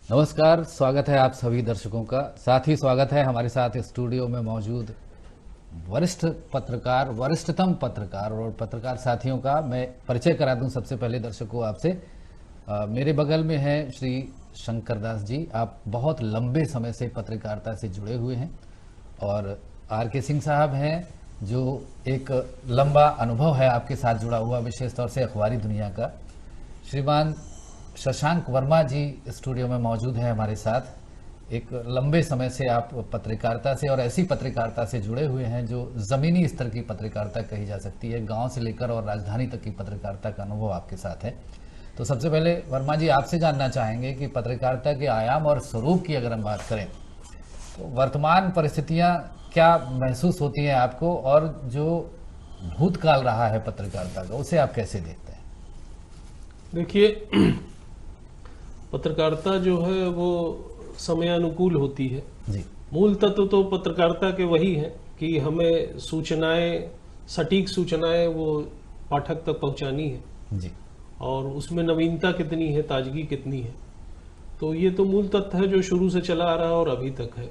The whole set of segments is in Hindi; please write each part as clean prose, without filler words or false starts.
नमस्कार, स्वागत है आप सभी दर्शकों का। साथ ही स्वागत है हमारे साथ स्टूडियो में मौजूद वरिष्ठ पत्रकार, वरिष्ठतम पत्रकार और पत्रकार साथियों का मैं परिचय करा दूं सबसे पहले दर्शकों आपसे। मेरे बगल में हैं श्री शंकर दास जी। आप बहुत लंबे समय से पत्रकारिता से जुड़े हुए हैं। और आर के सिंह साहब हैं जो एक लंबा अनुभव है आपके साथ जुड़ा हुआ, विशेष तौर से अखबारी दुनिया का। श्रीमान शशांक वर्मा जी स्टूडियो में मौजूद हैं हमारे साथ। एक लंबे समय से आप पत्रकारिता से और ऐसी पत्रकारिता से जुड़े हुए हैं जो जमीनी स्तर की पत्रकारिता कही जा सकती है, गांव से लेकर और राजधानी तक की पत्रकारिता का अनुभव आपके साथ है। तो सबसे पहले वर्मा जी आपसे जानना चाहेंगे कि पत्रकारिता के आयाम और स्वरूप की अगर हम बात करें तो वर्तमान परिस्थितियां क्या महसूस होती हैं आपको, और जो भूतकाल रहा है पत्रकारिता का उसे आप कैसे देखते हैं? देखिए, पत्रकारिता जो है वो समयानुकूल होती है। जी मूल तत्व तो पत्रकारिता के वही है कि हमें सूचनाएं, सटीक सूचनाएं वो पाठक तक पहुंचानी है जी और उसमें नवीनता कितनी है, ताजगी कितनी है। तो ये तो मूल तथ्य है जो शुरू से चला आ रहा है और अभी तक है।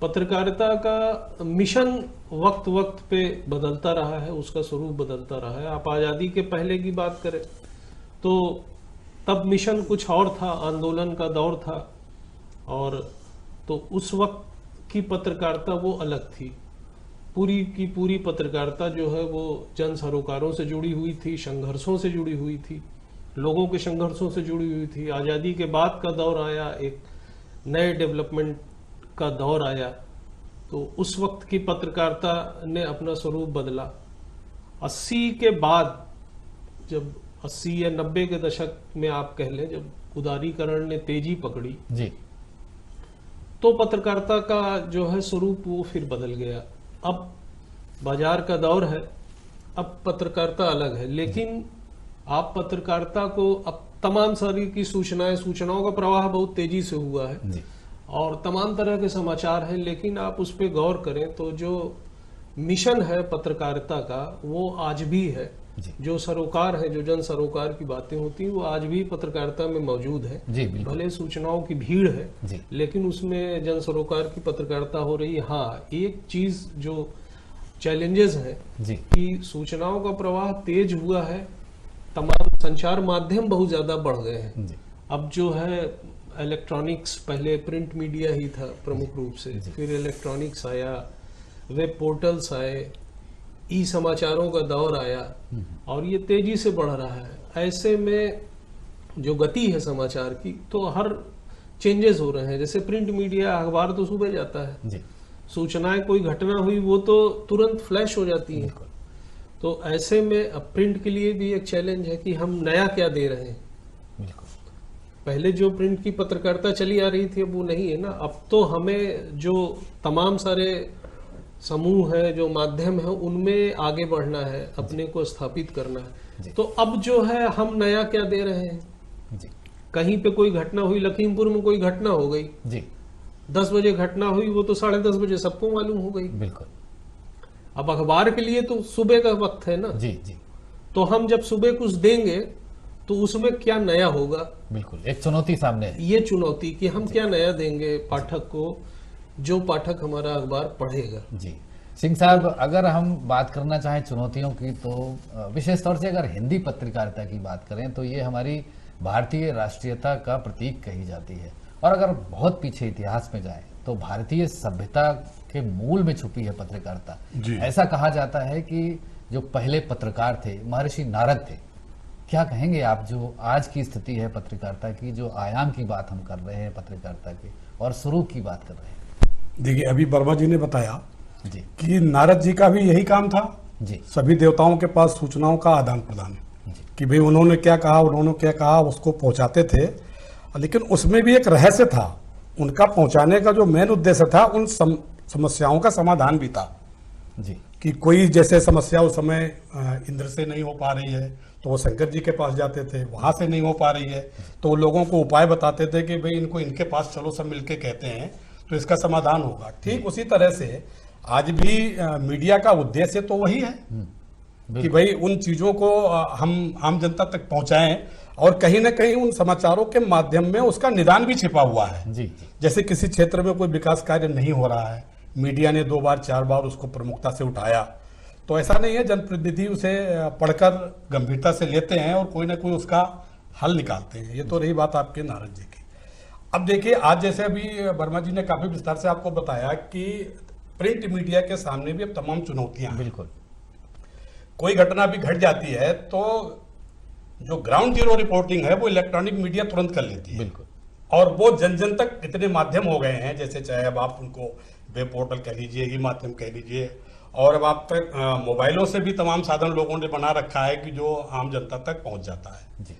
पत्रकारिता का मिशन वक्त वक्त पे बदलता रहा है, उसका स्वरूप बदलता रहा है। आप आज़ादी के पहले की बात करें तो तब मिशन कुछ और था, आंदोलन का दौर था, और तो उस वक्त की पत्रकारिता वो अलग थी। पूरी की पूरी पत्रकारिता जो है वो जन सरोकारों से जुड़ी हुई थी, संघर्षों से जुड़ी हुई थी, लोगों के संघर्षों से जुड़ी हुई थी। आज़ादी के बाद का दौर आया, एक नए डेवलपमेंट का दौर आया, तो उस वक्त की पत्रकारिता ने अपना स्वरूप बदला। 80 के बाद, जब 80 या 90 के दशक में आप कह लें, जब उदारीकरण ने तेजी पकड़ी, जी तो पत्रकारिता का जो है स्वरूप वो फिर बदल गया। अब बाजार का दौर है, अब पत्रकारिता अलग है। लेकिन आप पत्रकारिता को, अब तमाम सारी की सूचनाओं का प्रवाह बहुत तेजी से हुआ है जी और तमाम तरह के समाचार हैं। लेकिन आप उस पर गौर करें तो जो मिशन है पत्रकारिता का वो आज भी है। जी जो सरोकार है, जो जन सरोकार की बातें होती हैं, वो आज भी पत्रकारिता में मौजूद है। जी बिल्कुल। भले सूचनाओं की भीड़ है जी लेकिन उसमें जन सरोकार की पत्रकारिता हो रही है। हाँ, एक चीज जो चैलेंजेस है जी कि सूचनाओं का प्रवाह तेज हुआ है, तमाम संचार माध्यम बहुत ज्यादा बढ़ गए हैं। जी अब जो है इलेक्ट्रॉनिक्स, पहले प्रिंट मीडिया ही था प्रमुख रूप से, जी। फिर इलेक्ट्रॉनिक्स आया, वेब पोर्टल्स आए, ई समाचारों का दौर आया और ये तेजी से बढ़ रहा है। ऐसे में जो गति है समाचार की, तो हर चेंजेस हो रहे हैं। जैसे प्रिंट मीडिया, अखबार तो सुबह जाता है, जी सूचनाएं, कोई घटना हुई वो तो तुरंत फ्लैश हो जाती है। बिल्कुल। तो ऐसे में अब प्रिंट के लिए भी एक चैलेंज है कि हम नया क्या दे रहे हैं। बिल्कुल। पहले जो प्रिंट की पत्रकारिता चली आ रही थी अब वो नहीं है ना। अब तो हमें जो तमाम सारे समूह है, जो माध्यम है, उनमें आगे बढ़ना है, अपने को स्थापित करना जी। है। तो अब जो है हम नया क्या दे रहे हैं। जी कहीं पे कोई घटना हुई, लखीमपुर में कोई घटना हो गई, जी 10 बजे घटना हुई, वो तो 10:30 बजे सबको मालूम हो गई। बिल्कुल। अब अखबार के लिए तो सुबह का वक्त है ना। जी जी तो हम जब सुबह कुछ देंगे तो उसमें क्या नया होगा, बिल्कुल, एक चुनौती सामने है। ये चुनौती कि हम क्या नया देंगे पाठक को, जो पाठक हमारा अखबार पढ़ेगा। जी सिंह साहब, अगर हम बात करना चाहें चुनौतियों की तो विशेष तौर से अगर हिंदी पत्रकारिता की बात करें तो ये हमारी भारतीय राष्ट्रीयता का प्रतीक कही जाती है। और अगर बहुत पीछे इतिहास में जाएं तो भारतीय सभ्यता के मूल में छुपी है पत्रकारिता। ऐसा कहा जाता है कि जो पहले पत्रकार थे महर्षि नारद थे। क्या कहेंगे आप, जो आज की स्थिति है पत्रकारिता की, जो आयाम की बात हम कर रहे हैं पत्रकारिता की और स्वरूप की बात कर रहे हैं? देखिए, अभी वर्मा जी ने बताया जी कि नारद जी का भी यही काम था। जी सभी देवताओं के पास सूचनाओं का आदान प्रदान, कि भाई उन्होंने क्या कहा, उन्होंने क्या कहा, उसको पहुंचाते थे। लेकिन उसमें भी एक रहस्य था। उनका पहुंचाने का जो मेन उद्देश्य था, उन समस्याओं का समाधान भी था। जी कि कोई जैसे समस्या उस समय इंद्र से नहीं हो पा रही है तो वो शंकर जी के पास जाते थे, वहां से नहीं हो पा रही है तो वो लोगों को उपाय बताते थे कि भाई इनको इनके पास चलो, सब मिलके कहते हैं तो इसका समाधान होगा। ठीक उसी तरह से आज भी मीडिया का उद्देश्य तो वही है कि भाई उन चीजों को हम आम जनता तक पहुंचाएं, और कहीं ना कहीं उन समाचारों के माध्यम में उसका निदान भी छिपा हुआ है। जी जी जैसे किसी क्षेत्र में कोई विकास कार्य नहीं हो रहा है, मीडिया ने 2 बार 4 बार उसको प्रमुखता से उठाया, तो ऐसा नहीं है, जनप्रतिनिधि उसे पढ़कर गंभीरता से लेते हैं और कोई ना कोई उसका हल निकालते हैं। ये तो रही बात आपके नारद जी की। अब देखिए, आज जैसे अभी वर्मा जी ने काफी विस्तार से आपको बताया कि प्रिंट मीडिया के सामने भी अब तमाम चुनौतियां हैं। बिल्कुल। कोई घटना भी घट जाती है तो जो ग्राउंड जीरो रिपोर्टिंग है वो इलेक्ट्रॉनिक मीडिया तुरंत कर लेती है। बिल्कुल। और वो जन जन तक इतने माध्यम हो गए हैं, जैसे चाहे अब आप उनको वेब पोर्टल कह लीजिए, ई माध्यम कह लीजिए, और अब आप तक मोबाइलों से भी तमाम साधन लोगों ने बना रखा है कि जो आम जनता तक पहुंच जाता है। जी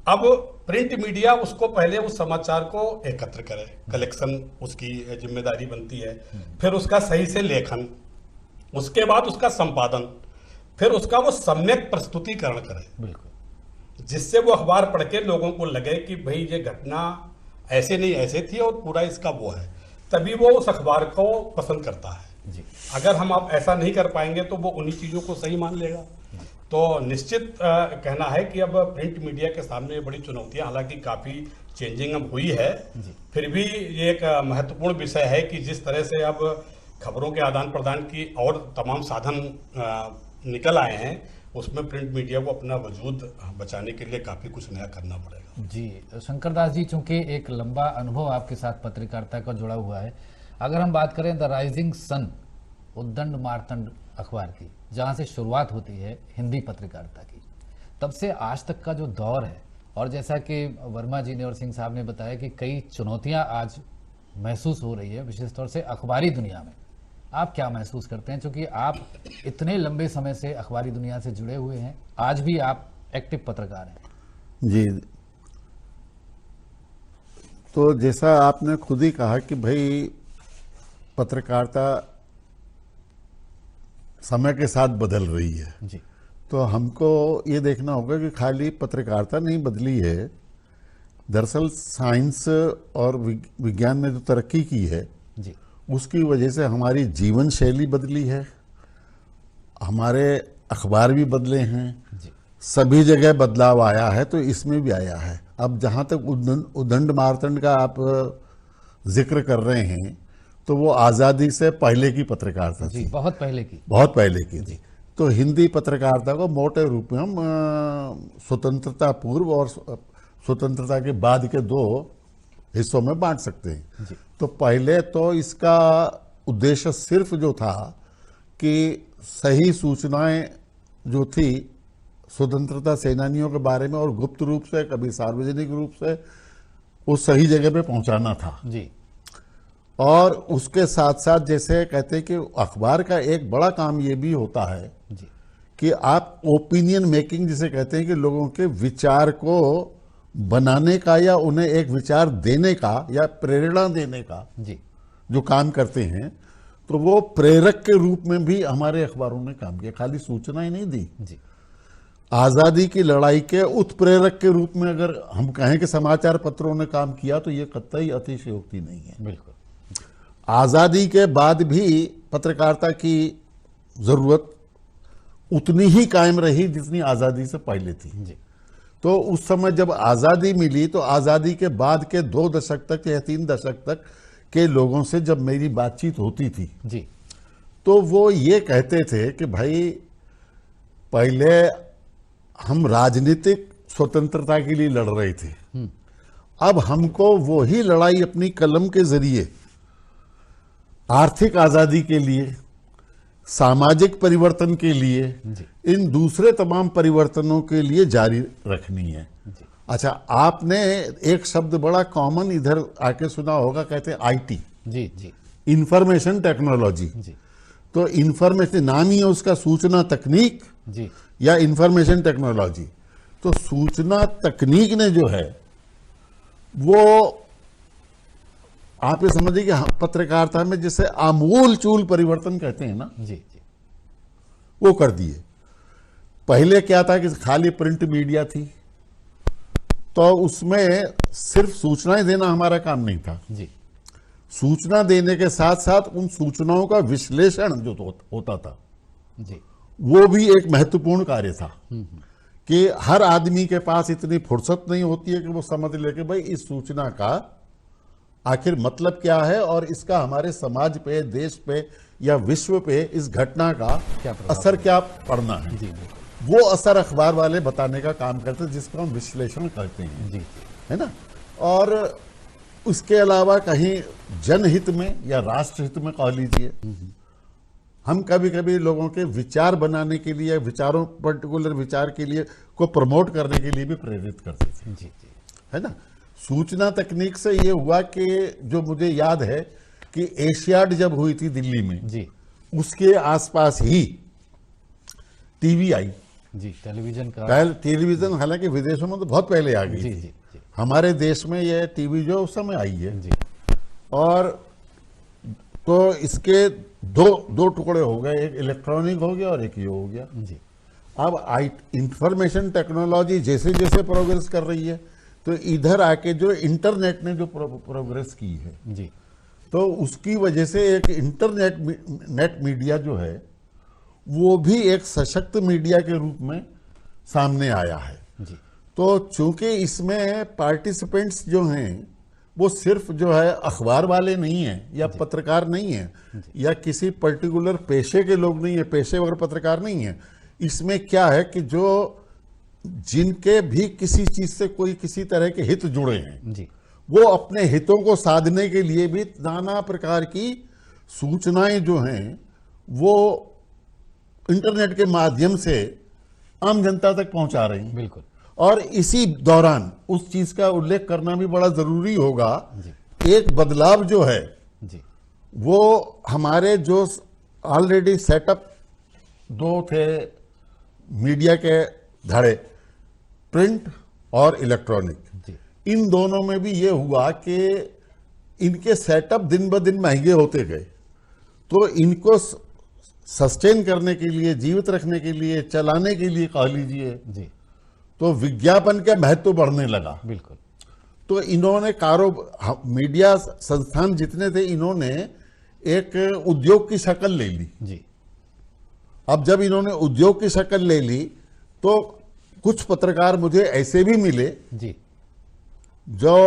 अब प्रिंट मीडिया उसको पहले उस समाचार को एकत्र करे, कलेक्शन उसकी जिम्मेदारी बनती है, फिर उसका सही से लेखन, उसके बाद उसका संपादन, फिर उसका वो सम्यक प्रस्तुतिकरण करे, बिल्कुल। जिससे वो अखबार पढ़ के लोगों को लगे कि भाई ये घटना ऐसे नहीं ऐसे थी और पूरा इसका वो है, तभी वो उस अखबार को पसंद करता है। जी अगर हम आप ऐसा नहीं कर पाएंगे तो वो उन्हीं चीजों को सही मान लेगा। तो निश्चित कहना है कि अब प्रिंट मीडिया के सामने बड़ी चुनौतियां, हालांकि काफी चेंजिंग अब हुई है, फिर भी ये एक महत्वपूर्ण विषय है कि जिस तरह से अब खबरों के आदान प्रदान की और तमाम साधन निकल आए हैं, उसमें प्रिंट मीडिया को अपना वजूद बचाने के लिए काफी कुछ नया करना पड़ेगा। जी शंकर दास जी, चूंकि एक लंबा अनुभव आपके साथ पत्रकारिता का जुड़ा हुआ है, अगर हम बात करें द राइजिंग सन उद्दंड मार्तंड अखबार की, जहां से शुरुआत होती है हिंदी पत्रकारिता की, तब से आज तक का जो दौर है, और जैसा कि वर्मा जी ने और सिंह साहब ने बताया कि कई चुनौतियां आज महसूस हो रही है, विशेष तौर से अखबारी दुनिया में, आप क्या महसूस करते हैं? क्योंकि आप इतने लंबे समय से अखबारी दुनिया से जुड़े हुए हैं, आज भी आप एक्टिव पत्रकार हैं। जी, तो जैसा आपने खुद ही कहा कि भाई पत्रकारिता समय के साथ बदल रही है, जी तो हमको ये देखना होगा कि खाली पत्रकारिता नहीं बदली है, दरअसल साइंस और विज्ञान ने जो तरक्की की है जी उसकी वजह से हमारी जीवन शैली बदली है, हमारे अखबार भी बदले हैं, जी सभी जगह बदलाव आया है, तो इसमें भी आया है। अब जहाँ तक उद्दंड मार्तंड का आप जिक्र कर रहे हैं, तो वो आज़ादी से पहले की पत्रकारिता जी थी, बहुत पहले की। बहुत पहले की थी। तो हिंदी पत्रकारिता को मोटे रूप में हम स्वतंत्रता पूर्व और स्वतंत्रता के बाद के 2 हिस्सों में बांट सकते हैं। जी तो पहले तो इसका उद्देश्य सिर्फ जो था कि सही सूचनाएं जो थी स्वतंत्रता सेनानियों के बारे में, और गुप्त रूप से कभी सार्वजनिक रूप से, वो सही जगह पे पहुंचाना था। जी और उसके साथ साथ जैसे कहते हैं कि अखबार का एक बड़ा काम ये भी होता है जी कि आप ओपिनियन मेकिंग जिसे कहते हैं, कि लोगों के विचार को बनाने का या उन्हें एक विचार देने का या प्रेरणा देने का जी जो काम करते हैं, तो वो प्रेरक के रूप में भी हमारे अखबारों ने काम किया, खाली सूचना ही नहीं दी। जी आज़ादी की लड़ाई के उत्प्रेरक के रूप में अगर हम कहें कि समाचार पत्रों ने काम किया, तो ये कतई अतिशयोक्ति नहीं है। बिल्कुल। आज़ादी के बाद भी पत्रकारिता की ज़रूरत उतनी ही कायम रही जितनी आज़ादी से पहले थी। जी तो उस समय जब आज़ादी मिली, तो आज़ादी के बाद के 2 दशक तक या 3 दशक तक के लोगों से जब मेरी बातचीत होती थी, जी तो वो ये कहते थे कि भाई पहले हम राजनीतिक स्वतंत्रता के लिए लड़ रहे थे, अब हमको वो ही लड़ाई अपनी कलम के जरिए आर्थिक आज़ादी के लिए, सामाजिक परिवर्तन के लिए, इन दूसरे तमाम परिवर्तनों के लिए जारी रखनी है। अच्छा, आपने एक शब्द बड़ा कॉमन इधर आके सुना होगा, कहते हैं आईटी, जी जी इंफॉर्मेशन टेक्नोलॉजी। जी तो इंफॉर्मेशन नाम ही है उसका, सूचना तकनीक जी या इंफॉर्मेशन टेक्नोलॉजी। तो सूचना तकनीक ने जो है वो, आप ये समझिए कि पत्रकारिता में जिसे आमूल चूल परिवर्तन कहते हैं ना, जी जी वो कर दिए। पहले क्या था कि खाली प्रिंट मीडिया थी, तो उसमें सिर्फ सूचनाएं देना हमारा काम नहीं था। जी सूचना देने के साथ साथ उन सूचनाओं का विश्लेषण जो होता था, जी वो भी एक महत्वपूर्ण कार्य था कि हर आदमी के पास इतनी फुर्सत नहीं होती है कि वो समझ ले कि भाई इस सूचना का आखिर मतलब क्या है और इसका हमारे समाज पे, देश पे या विश्व पे इस घटना का क्या प्रभाव असर क्या पड़ना है। जी बिल्कुल। वो असर अखबार वाले बताने का काम करते हैं, जिसका हम विश्लेषण करते हैं, जी है ना। और उसके अलावा कहीं जनहित में या राष्ट्रहित में कह लीजिए, हम कभी कभी लोगों के विचार बनाने के लिए, विचारों पर्टिकुलर विचार के लिए को प्रमोट करने के लिए भी प्रेरित करते थे, जी जी है ना। सूचना तकनीक से ये हुआ कि जो मुझे याद है कि एशियाड जब हुई थी दिल्ली में, जी उसके आसपास ही टीवी आई। जी टेलीविजन का। पहले टेलीविजन हालांकि विदेशों में तो बहुत पहले आ गई जी थी। जी जी हमारे देश में ये टीवी जो उस समय आई है, जी और तो इसके दो टुकड़े हो गए, एक इलेक्ट्रॉनिक हो गया और एक ये हो गया। जी अब इंफॉर्मेशन टेक्नोलॉजी जैसे जैसे प्रोग्रेस कर रही है, तो इधर आके जो इंटरनेट ने जो प्रोग्रेस की है, जी तो उसकी वजह से एक नेट मीडिया जो है वो भी एक सशक्त मीडिया के रूप में सामने आया है। जी तो चूंकि इसमें पार्टिसिपेंट्स जो हैं वो सिर्फ जो है अखबार वाले नहीं हैं या पत्रकार नहीं हैं या किसी पर्टिकुलर पेशे के लोग नहीं है, पेशेवर पत्रकार नहीं है। इसमें क्या है कि जो जिनके भी किसी चीज से कोई किसी तरह के हित जुड़े हैं, जी वो अपने हितों को साधने के लिए भी नाना प्रकार की सूचनाएं जो हैं वो इंटरनेट के माध्यम से आम जनता तक पहुंचा रही हैं। बिल्कुल। और इसी दौरान उस चीज का उल्लेख करना भी बड़ा जरूरी होगा, जी एक बदलाव जो है जी वो हमारे जो ऑलरेडी सेटअप दो थे मीडिया के धड़े, प्रिंट और इलेक्ट्रॉनिक, जी इन दोनों में भी ये हुआ कि इनके सेटअप दिन ब दिन महंगे होते गए, तो इनको सस्टेन करने के लिए, जीवित रखने के लिए, चलाने के लिए कह लीजिए, जी तो विज्ञापन का महत्व बढ़ने लगा। बिल्कुल। तो इन्होंने मीडिया संस्थान जितने थे, इन्होंने एक उद्योग की शक्ल ले ली। जी अब जब इन्होंने उद्योग की शक्ल ले ली तो कुछ पत्रकार मुझे ऐसे भी मिले जी जो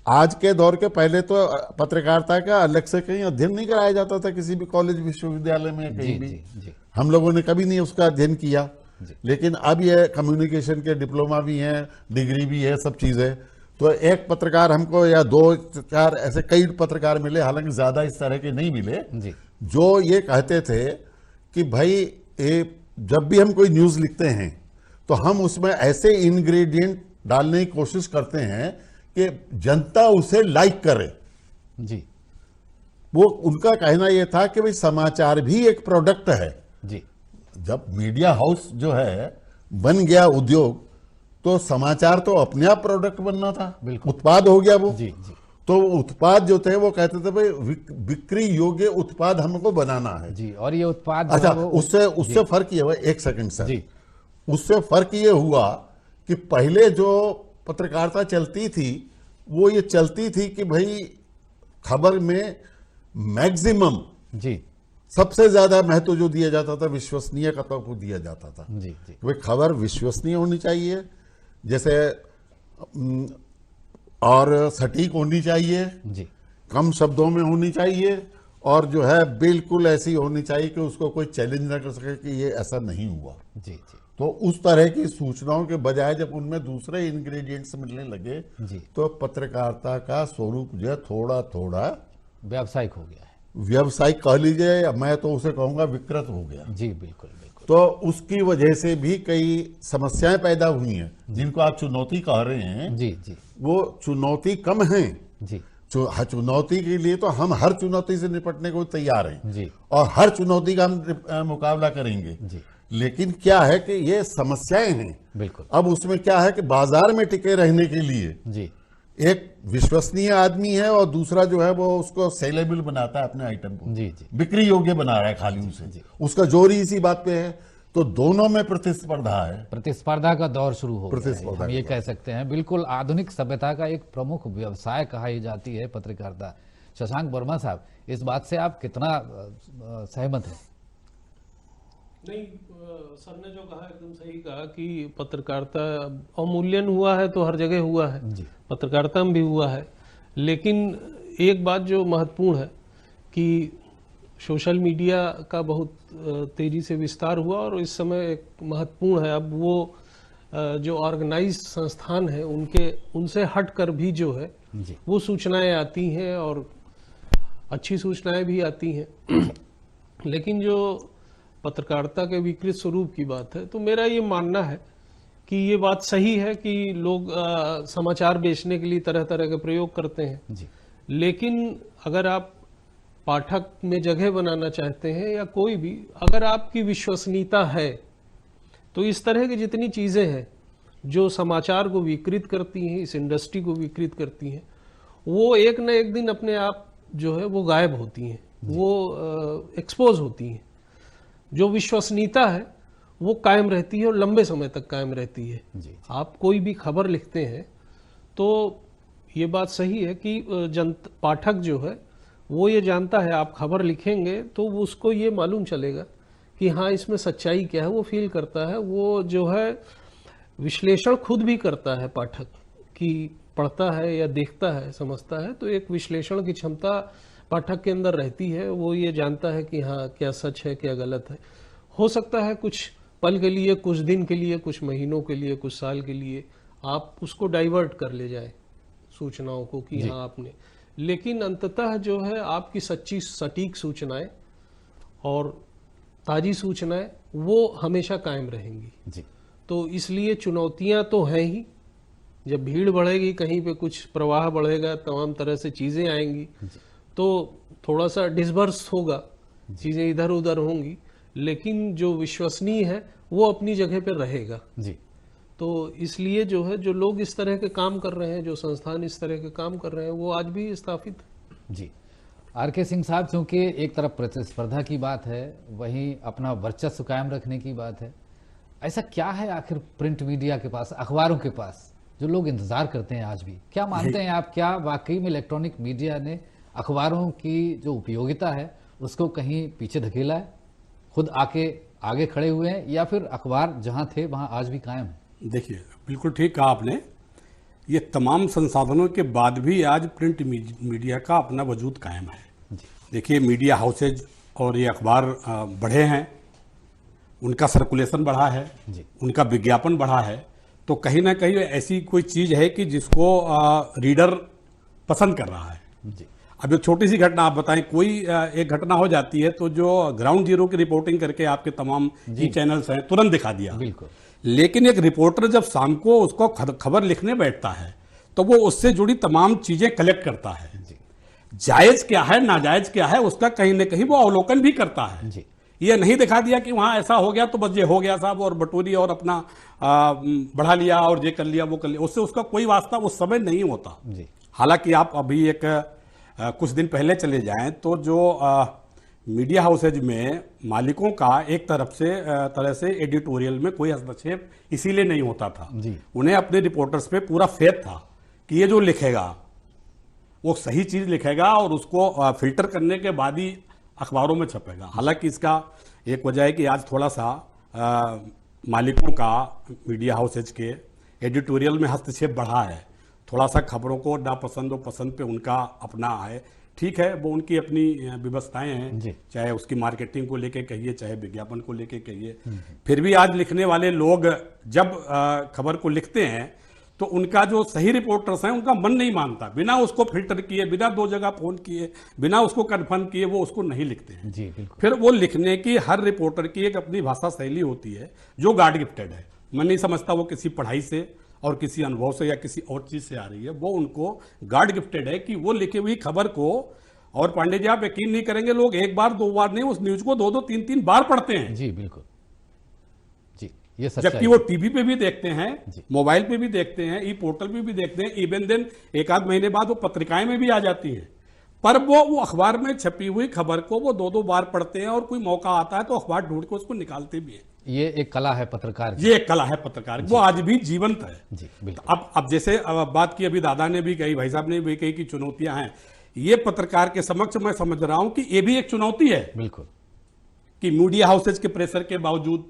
आज के दौर के, पहले तो पत्रकारिता का अलग से कहीं अध्ययन नहीं कराया जाता था किसी भी कॉलेज विश्वविद्यालय में, जी कहीं भी जी जी हम लोगों ने कभी नहीं उसका अध्ययन किया। जी। लेकिन अब ये कम्युनिकेशन के डिप्लोमा भी हैं, डिग्री भी है, सब चीजें। तो एक पत्रकार हमको या दो चार ऐसे कई पत्रकार मिले, हालांकि ज्यादा इस तरह के नहीं मिले, जी जो ये कहते थे कि भाई जब भी हम कोई न्यूज लिखते हैं तो हम उसमें ऐसे इंग्रेडिएंट डालने की कोशिश करते हैं कि जनता उसे लाइक करे। जी वो उनका कहना यह था कि भाई समाचार भी एक प्रोडक्ट है। जी जब मीडिया हाउस जो है बन गया उद्योग, तो समाचार तो अपने आप प्रोडक्ट बनना था, बिल्कुल। उत्पाद हो गया वो। जी जी तो उत्पाद जो थे वो कहते थे भाई बिक्री योग्य उत्पाद हमको बनाना है। जी। और ये उत्पाद जो अच्छा, है वो उससे फर्क ये हुआ, एक सेकंड सर, जी उससे फर्क ये हुआ कि पहले जो पत्रकारिता चलती थी वो ये चलती थी कि भाई खबर में मैक्सिमम जी सबसे ज्यादा महत्व जो दिया जाता था विश्वसनीयता को दिया जाता था। जी जी भाई खबर विश्वसनीय होनी चाहिए, जैसे और सटीक होनी चाहिए, जी कम शब्दों में होनी चाहिए, और जो है बिल्कुल ऐसी होनी चाहिए कि उसको कोई चैलेंज ना कर सके कि ये ऐसा नहीं हुआ। जी जी तो उस तरह की सूचनाओं के बजाय जब उनमें दूसरे इंग्रेडिएंट्स मिलने लगे, जी तो पत्रकारिता का स्वरूप जो है थोड़ा थोड़ा व्यावसायिक हो गया है। व्यवसायिक कह लीजिए, या मैं तो उसे कहूंगा विकृत हो गया। जी बिल्कुल बिल्कुल। तो उसकी वजह से भी कई समस्याएं पैदा हुई हैं, जिनको आप चुनौती कह रहे हैं। जी जी वो चुनौती कम है। जी चुनौती के लिए तो हम हर चुनौती से निपटने को तैयार हैं, जी और हर चुनौती का हम मुकाबला करेंगे। जी लेकिन क्या है कि ये समस्याएं हैं। बिल्कुल। अब उसमें क्या है कि बाजार में टिके रहने के लिए जी एक विश्वसनीय आदमी है, और दूसरा जो है वो उसको सेलेबल बनाता है अपने आइटम को, जी जी बिक्री योग्य बना रहा है खाली उसे, जी। उसका जोर ही इसी बात पे है। तो दोनों में प्रतिस्पर्धा है। प्रतिस्पर्धा का दौर शुरू हो गया है, प्रतिस्पर्धा हम का ये दौर। कह सकते हैं। बिल्कुल आधुनिक सभ्यता का एक प्रमुख व्यवसाय कहा जाती है पत्रकारिता। शशांक वर्मा साहब, इस बात से आप कितना सहमत हैं? नहीं, सर ने जो कहा एकदम सही कहा कि पत्रकारिता अवमूल्यन हुआ है तो हर जगह हुआ है, जी। पत्रकारिता में भी हुआ है। लेकिन एक बात जो महत्वपूर्ण है कि सोशल मीडिया का बहुत तेजी से विस्तार हुआ और इस समय एक महत्वपूर्ण है, अब वो जो ऑर्गेनाइज संस्थान है उनसे हट कर भी जो है जी। वो सूचनाएं आती हैं और अच्छी सूचनाएं भी आती हैं। लेकिन जो पत्रकारिता के विकृत स्वरूप की बात है, तो मेरा ये मानना है कि ये बात सही है कि लोग समाचार बेचने के लिए तरह तरह के प्रयोग करते हैं, जी। लेकिन अगर आप पाठक में जगह बनाना चाहते हैं या कोई भी, अगर आपकी विश्वसनीयता है तो इस तरह की जितनी चीजें हैं जो समाचार को विकृत करती हैं, इस इंडस्ट्री को विकृत करती हैं, वो एक न एक दिन अपने आप जो है वो गायब होती हैं, वो एक्सपोज होती हैं। जो विश्वसनीयता है वो कायम रहती है और लंबे समय तक कायम रहती है। जी। आप कोई भी खबर लिखते हैं तो ये बात सही है कि पाठक जो है वो ये जानता है, आप खबर लिखेंगे तो उसको ये मालूम चलेगा कि हाँ इसमें सच्चाई क्या है, वो फील करता है, वो जो है विश्लेषण खुद भी करता है पाठक कि पढ़ता है या देखता है, समझता है, तो एक विश्लेषण की क्षमता पाठक के अंदर रहती है। वो ये जानता है कि हाँ क्या सच है क्या गलत है। हो सकता है कुछ पल के लिए, कुछ दिन के लिए, कुछ महीनों के लिए, कुछ साल के लिए आप उसको डाइवर्ट कर ले जाए सूचनाओं को कि हाँ आपने, लेकिन अंततः जो है आपकी सच्ची सटीक सूचनाएं और ताजी सूचनाएं वो हमेशा कायम रहेंगी। जी। तो इसलिए चुनौतियां तो हैं ही, जब भीड़ बढ़ेगी, कहीं पे कुछ प्रवाह बढ़ेगा, तमाम तरह से चीजें आएंगी, तो थोड़ा सा डिसबर्स होगा, चीजें इधर उधर होंगी, लेकिन जो विश्वसनीय है वो अपनी जगह पर रहेगा। जी। तो इसलिए जो है जो लोग इस तरह के काम कर रहे हैं, जो संस्थान इस तरह के काम कर रहे हैं, वो आज भी स्थापित है। जी। आर.के. सिंह साहब, क्योंकि एक तरफ प्रतिस्पर्धा की बात है, वहीं अपना वर्चस्व कायम रखने की बात है, ऐसा क्या है आखिर प्रिंट मीडिया के पास, अखबारों के पास, जो लोग इंतजार करते हैं आज भी? क्या मानते हैं आप, क्या वाकई में इलेक्ट्रॉनिक मीडिया ने अखबारों की जो उपयोगिता है उसको कहीं पीछे धकेला है, खुद आगे खड़े हुए हैं, या फिर अखबार जहां थे वहां आज भी कायम है? देखिए, बिल्कुल ठीक कहा आपने। ये तमाम संसाधनों के बाद भी आज प्रिंट मीडिया का अपना वजूद कायम है। देखिए, मीडिया हाउसेज और ये अखबार बढ़े हैं, उनका सर्कुलेशन बढ़ा है, उनका विज्ञापन बढ़ा है, तो कहीं ना कहीं ऐसी कोई चीज है कि जिसको रीडर पसंद कर रहा है। जी। अब एक छोटी सी घटना आप बताएं, कोई एक घटना हो जाती है तो जो ग्राउंड जीरो की रिपोर्टिंग करके आपके तमाम जी चैनल्स हैं तुरंत दिखा दिया, बिल्कुल। लेकिन एक रिपोर्टर जब शाम को उसको खबर लिखने बैठता है तो वो उससे जुड़ी तमाम चीजें कलेक्ट करता है। जायज क्या है, नाजायज क्या है, उसका कहीं ना कहीं वो अवलोकन भी करता है। जी। ये नहीं दिखा दिया कि वहां ऐसा हो गया तो बस ये हो गया साहब, और बटोरी और अपना बढ़ा लिया और ये कर लिया वो कर लिया, उससे उसका कोई वास्ता उस समय नहीं होता। जी। हालांकि आप अभी एक कुछ दिन पहले चले जाएं तो जो मीडिया हाउसेज में मालिकों का एक तरह से एडिटोरियल में कोई हस्तक्षेप इसीलिए नहीं होता था। जी। उन्हें अपने रिपोर्टर्स पे पूरा फेथ था कि ये जो लिखेगा वो सही चीज लिखेगा और उसको फिल्टर करने के बाद ही अखबारों में छपेगा। हालांकि इसका एक वजह है कि आज थोड़ा सा मालिकों का मीडिया हाउसेज के एडिटोरियल में हस्तक्षेप बढ़ा है, थोड़ा सा खबरों को नापसंद और पसंद पे उनका अपना है। ठीक है, वो उनकी अपनी व्यवस्थाएं हैं, चाहे उसकी मार्केटिंग को लेके कहिए, चाहे विज्ञापन को लेके कहिए। फिर भी आज लिखने वाले लोग जब खबर को लिखते हैं तो उनका जो सही रिपोर्टर्स हैं उनका मन नहीं मानता, बिना उसको फिल्टर किए, बिना 2 जगह फोन किए, बिना उसको कन्फर्म किए वो उसको नहीं लिखते हैं। जी, बिल्कुल। फिर वो लिखने की हर रिपोर्टर की एक अपनी भाषा शैली होती है जो गॉड गिफ्टेड है। मैं नहीं समझता वो किसी पढ़ाई से और किसी अनुभव से या किसी और चीज से आ रही है, वो उनको गॉड गिफ्टेड है कि वो लिखी हुई खबर को, और पांडे जी आप यकीन नहीं करेंगे, लोग 1 बार 2 बार नहीं, उस न्यूज को 2-2 3-3 बार पढ़ते हैं। जी, बिल्कुल। जी, ये जबकि वो टीवी पे भी देखते हैं, मोबाइल पे भी देखते हैं, ई पोर्टल पे भी देखते हैं, इवन देन 1 आध महीने बाद वो पत्रिकाएं में भी आ जाती हैं, पर वो अखबार में छपी हुई खबर को वो 2-2 बार पढ़ते हैं, और कोई मौका आता है तो अखबार ढूंढ के उसको निकालते भी हैं। ये एक कला है पत्रकार की। ये एक कला है पत्रकार, वो आज भी जीवंत है। जी, बिल्कुल। अब जैसे बात की अभी दादा ने भी कही, भाई साहब ने भी कही कि चुनौतियां हैं, ये पत्रकार के समक्ष मैं समझ रहा हूं कि ये भी एक चुनौती है। बिल्कुल। कि मीडिया हाउसेज के प्रेशर के बावजूद,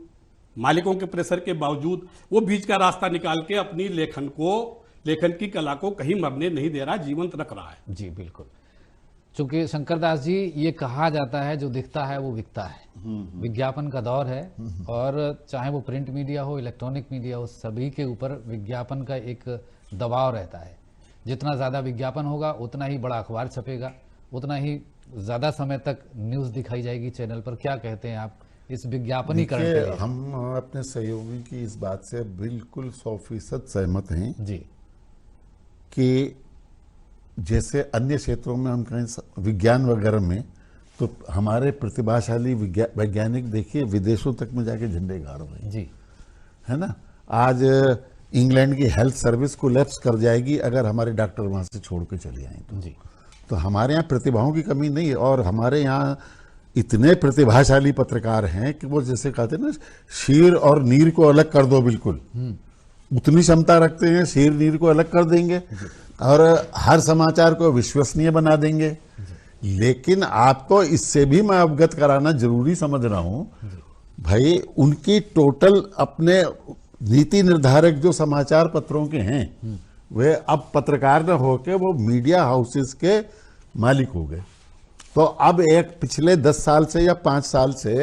मालिकों के प्रेशर के बावजूद वो बीच का रास्ता निकाल के अपनी लेखन की कला को कहीं मरने नहीं दे रहा, जीवंत रख रहा है। जी बिल्कुल। चूंकि शंकरदास जी, ये कहा जाता है जो दिखता है वो बिकता है। विज्ञापन का दौर है और चाहे वो प्रिंट मीडिया हो, इलेक्ट्रॉनिक मीडिया हो, सभी के ऊपर विज्ञापन का एक दबाव रहता है। जितना ज़्यादा विज्ञापन होगा उतना ही बड़ा अखबार छपेगा, उतना ही ज़्यादा समय तक न्यूज़ दिखाई जाएगी चैनल पर। क्या कहते हैं आप इस विज्ञापनीकरण के लिए? हम अपने सहयोगी की इस बात से बिल्कुल 100% सहमत हैं जी। कि जैसे अन्य क्षेत्रों में हम कहें विज्ञान वगैरह में, तो हमारे प्रतिभाशाली वैज्ञानिक देखिए विदेशों तक में जाके झंडे गाड़ रहे हैं, जी, है ना। आज इंग्लैंड की हेल्थ सर्विस कोलैप्स कर जाएगी अगर हमारे डॉक्टर वहां से छोड़ के चले आए तो। जी, तो हमारे यहाँ प्रतिभाओं की कमी नहीं है, और हमारे यहाँ इतने प्रतिभाशाली पत्रकार हैं कि वो जैसे कहते हैं ना, शीर और नीर को अलग कर दो, बिल्कुल उतनी क्षमता रखते हैं। शीर नीर को अलग कर देंगे और हर समाचार को विश्वसनीय बना देंगे। लेकिन आपको इससे भी मैं अवगत कराना जरूरी समझ रहा हूं भाई, उनकी टोटल अपने नीति निर्धारक जो समाचार पत्रों के हैं वे अब पत्रकार न होके वो मीडिया हाउसेस के मालिक हो गए। तो अब एक पिछले 10 साल से या 5 साल से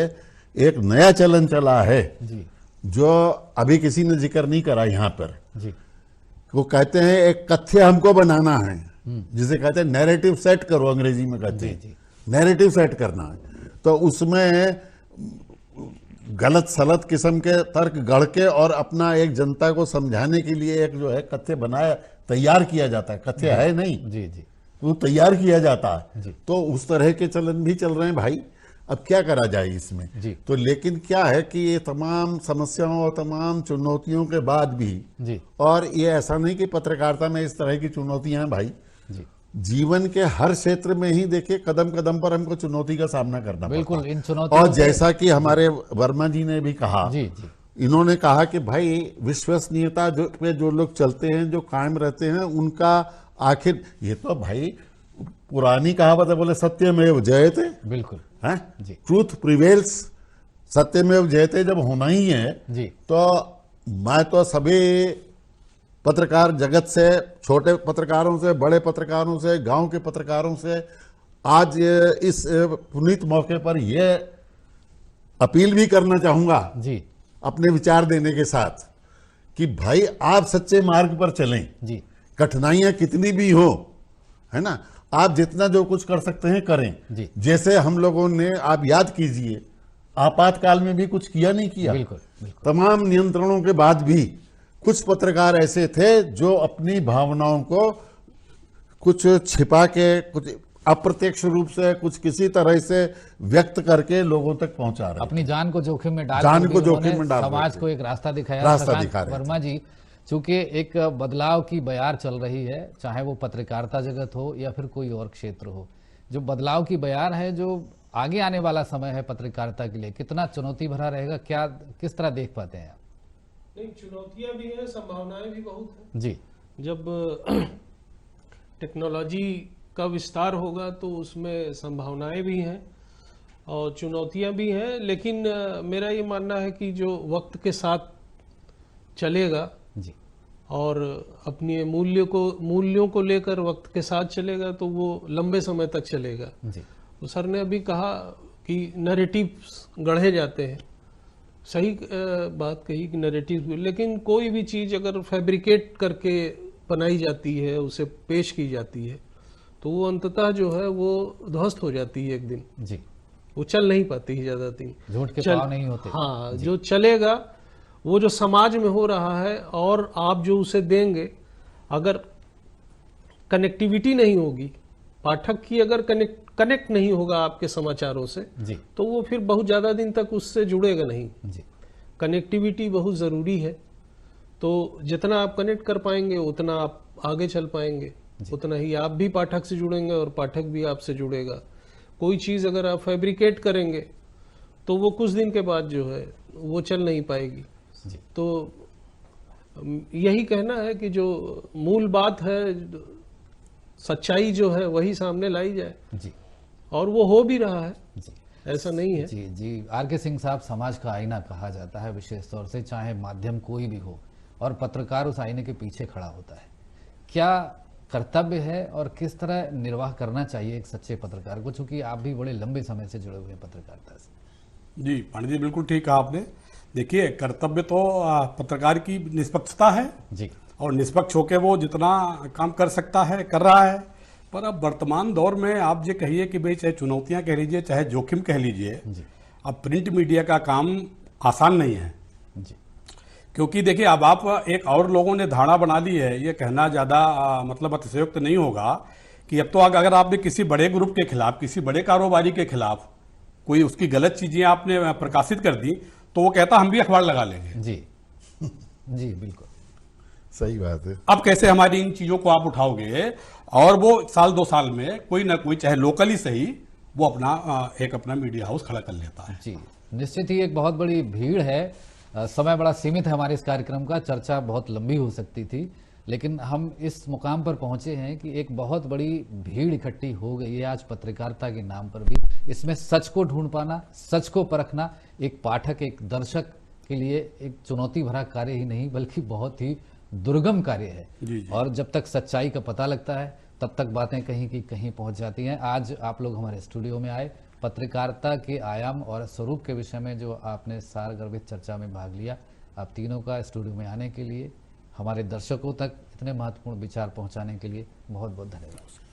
एक नया चलन चला है जी, जो अभी किसी ने जिक्र नहीं करा यहाँ पर। जी, वो कहते हैं एक कथ्य हमको बनाना है, जिसे कहते हैं नैरेटिव सेट करो, अंग्रेजी में कहते हैं नैरेटिव सेट करना है। तो उसमें गलत सलत किस्म के तर्क गढ़ के और अपना एक जनता को समझाने के लिए एक जो है कथ्य बनाया, तैयार किया जाता है। कथ्य है नहीं, जी, जी, वो तैयार किया जाता है। जी। तो उस तरह के चलन भी चल रहे हैं भाई। अब क्या करा जाए इसमें? जी। तो लेकिन क्या है कि ये तमाम समस्याओं और तमाम चुनौतियों के बाद भी, जी, और ये ऐसा नहीं कि पत्रकारिता में इस तरह की चुनौतियां हैं भाई, जी, जीवन के हर क्षेत्र में ही देखिए कदम कदम पर हमको चुनौती का सामना करना बिल्कुल। पड़ता है। इन चुनौतियों और जैसा कि हमारे वर्मा जी ने भी कहा, जी, जी, इन्होंने कहा कि भाई विश्वसनीयता पे जो लोग चलते हैं, जो कायम रहते हैं, उनका आखिर, ये तो भाई पुरानी कहावत है, बोले सत्यमेव जयते, बिल्कुल, हैं, जी। ट्रूथ प्रिवेल्स, सत्यमेव जयते जब होना ही है, जी, तो मैं तो सभी पत्रकार जगत से, छोटे पत्रकारों से, बड़े पत्रकारों से, गांव के पत्रकारों से आज इस पुनीत मौके पर यह अपील भी करना चाहूंगा, जी, अपने विचार देने के साथ, कि भाई आप सच्चे मार्ग पर चलें, जी, कठिनाइयां कितनी भी हो, है ना, आप जितना जो कुछ कर सकते हैं करें। जी। जैसे हम लोगों ने, आप याद कीजिए, आपातकाल में भी कुछ किया नहीं किया, बिल्कुल, बिल्कुल, तमाम नियंत्रणों के बाद भी कुछ पत्रकार ऐसे थे जो अपनी भावनाओं को कुछ छिपा के, कुछ अप्रत्यक्ष रूप से, कुछ किसी तरह से व्यक्त करके लोगों तक पहुंचा रहे। अपनी जान को जोखिम में डाल जान करके को जोखिम उन्होंने में डाल समाज रहे को थे। एक रास्ता दिखाया। रास्ता प्रशांत दिखा रहे थे। वर्मा जी, चूंकि एक बदलाव की बयार चल रही है, चाहे वो पत्रकारिता जगत हो या फिर कोई और क्षेत्र हो, जो बदलाव की बयार है, जो आगे आने वाला समय है पत्रकारिता के लिए, कितना चुनौती भरा रहेगा, क्या किस तरह देख पाते हैं आप? नहीं, चुनौतियां भी हैं, संभावनाएं भी बहुत हैं। जी, जब टेक्नोलॉजी का विस्तार होगा तो उसमें संभावनाएं भी हैं और चुनौतियां भी हैं। लेकिन मेरा ये मानना है कि जो वक्त के साथ चलेगा जी, और अपने मूल्यों को लेकर वक्त के साथ चलेगा तो वो लंबे समय तक चलेगा। जी, तो सर ने अभी कहा कि नैरेटिव्स गढ़े जाते हैं, सही बात कही कि नैरेटिव, लेकिन कोई भी चीज़ अगर फैब्रिकेट करके बनाई जाती है, उसे पेश की जाती है, तो वो अंततः जो है वो ध्वस्त हो जाती है एक दिन, जी, वो चल नहीं पाती है ज़्यादा दिन। झूठ के चल- पाँव नहीं होते। हाँ, जो चलेगा वो जो समाज में हो रहा है और आप जो उसे देंगे, अगर कनेक्टिविटी नहीं होगी, पाठक की अगर कनेक्ट नहीं होगा आपके समाचारों से, जी, तो वो फिर बहुत ज़्यादा दिन तक उससे जुड़ेगा नहीं। जी, कनेक्टिविटी बहुत ज़रूरी है। तो जितना आप कनेक्ट कर पाएंगे उतना आप आगे चल पाएंगे, उतना ही आप भी पाठक से जुड़ेंगे और पाठक भी आपसे जुड़ेगा। कोई चीज़ अगर आप फैब्रिकेट करेंगे तो वो कुछ दिन के बाद जो है वो चल नहीं पाएगी। जी, तो यही कहना है कि जो मूल बात है, सच्चाई जो है वही सामने लाई जाए, जी, और वो हो भी रहा है। जी। ऐसा नहीं है। जी जी, आर के सिंह साहब, समाज का आईना कहा जाता है विशेष तौर से, चाहे माध्यम कोई भी हो, और पत्रकार उस आईने के पीछे खड़ा होता है। क्या कर्तव्य है और किस तरह निर्वाह करना चाहिए एक सच्चे पत्रकार को, चूंकि आप भी बड़े लंबे समय से जुड़े हुए हैं पत्रकारिता से? जी पांडे जी, बिल्कुल ठीक कहा आपने। देखिए, कर्तव्य तो पत्रकार की निष्पक्षता है, जी और निष्पक्ष होकर वो जितना काम कर सकता है कर रहा है। पर अब वर्तमान दौर में आप ये कहिए कि भाई, चाहे चुनौतियां कह लीजिए, चाहे जोखिम कह लीजिए, जी अब प्रिंट मीडिया का काम आसान नहीं है। जी क्योंकि देखिए, अब आप एक और लोगों ने धारणा बना ली है, ये कहना ज़्यादा मतलब अतिशयोक्त नहीं होगा कि अब तो अगर आपने किसी बड़े ग्रुप के खिलाफ, किसी बड़े कारोबारी के खिलाफ कोई उसकी गलत चीज़ें आपने प्रकाशित कर दी, तो वो कहता हम भी अखबार लगा लेंगे। जी जी बिल्कुल सही बात है। अब कैसे हमारी इन चीज़ों को आप उठाओगे, और वो साल 2 साल में कोई ना कोई, चाहे लोकल ही सही, वो अपना मीडिया हाउस खड़ा कर लेता है। जी। निश्चित ही एक बहुत बड़ी भीड़ है। समय बड़ा सीमित है हमारे इस कार्यक्रम का, चर्चा बहुत लंबी हो सकती थी, लेकिन हम इस मुकाम पर पहुंचे हैं कि एक बहुत बड़ी भीड़ इकट्ठी हो गई है आज पत्रकारिता के नाम पर भी। इसमें सच को ढूंढ पाना, सच को परखना एक पाठक, एक दर्शक के लिए एक चुनौती भरा कार्य ही नहीं, बल्कि बहुत ही दुर्गम कार्य है। जी जी। और जब तक सच्चाई का पता लगता है, तब तक बातें कहीं की कहीं पहुंच जाती हैं। आज आप लोग हमारे स्टूडियो में आए, पत्रकारिता के आयाम और स्वरूप के विषय में जो आपने सारगर्भित चर्चा में भाग लिया, आप तीनों का स्टूडियो में आने के लिए, हमारे दर्शकों तक इतने महत्वपूर्ण विचार पहुंचाने के लिए बहुत बहुत धन्यवाद।